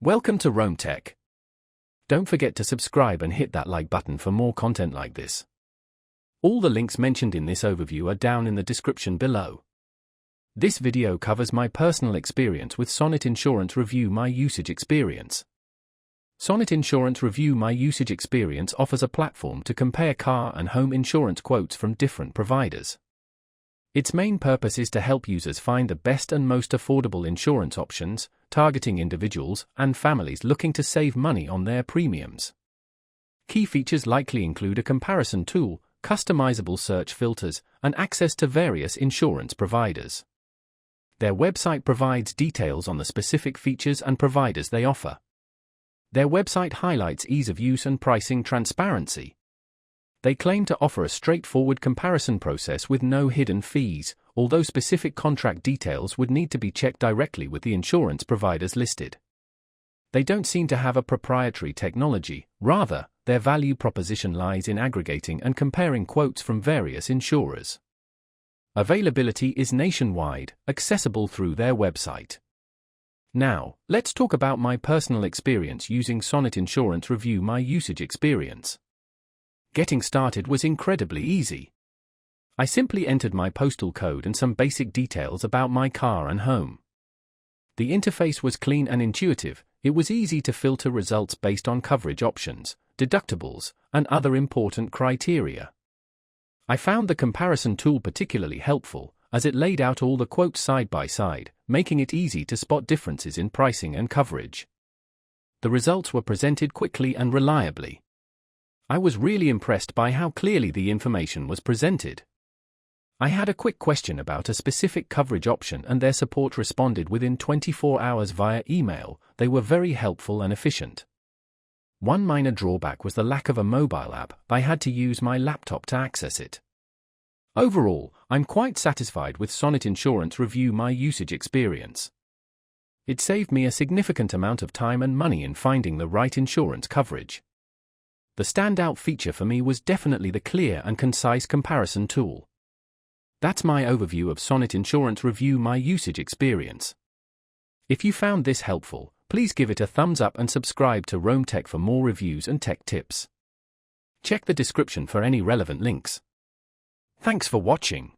Welcome to Rome Tech. Don't forget to subscribe and hit that like button for more content like this. All the links mentioned in this overview are down in the description below. This video covers my personal experience with Sonnet Insurance Review My Usage Experience. Sonnet Insurance Review My Usage Experience offers a platform to compare car and home insurance quotes from different providers. Its main purpose is to help users find the best and most affordable insurance options, targeting individuals and families looking to save money on their premiums. Key features likely include a comparison tool, customizable search filters, and access to various insurance providers. Their website provides details on the specific features and providers they offer. Their website highlights ease of use and pricing transparency. They claim to offer a straightforward comparison process with no hidden fees, although specific contract details would need to be checked directly with the insurance providers listed. They don't seem to have a proprietary technology, rather, their value proposition lies in aggregating and comparing quotes from various insurers. Availability is nationwide, accessible through their website. Now, let's talk about my personal experience using Sonnet Insurance Review My Usage Experience. Getting started was incredibly easy. I simply entered my postal code and some basic details about my car and home. The interface was clean and intuitive. It was easy to filter results based on coverage options, deductibles, and other important criteria. I found the comparison tool particularly helpful, as it laid out all the quotes side by side, making it easy to spot differences in pricing and coverage. The results were presented quickly and reliably. I was really impressed by how clearly the information was presented. I had a quick question about a specific coverage option and their support responded within 24 hours via email. They were very helpful and efficient. One minor drawback was the lack of a mobile app. I had to use my laptop to access it. Overall, I'm quite satisfied with Sonnet Insurance Review My Usage Experience. It saved me a significant amount of time and money in finding the right insurance coverage. The standout feature for me was definitely the clear and concise comparison tool. That's my overview of Sonnet Insurance Review My Usage Experience. If you found this helpful, please give it a thumbs up and subscribe to Rome Tech for more reviews and tech tips. Check the description for any relevant links. Thanks for watching.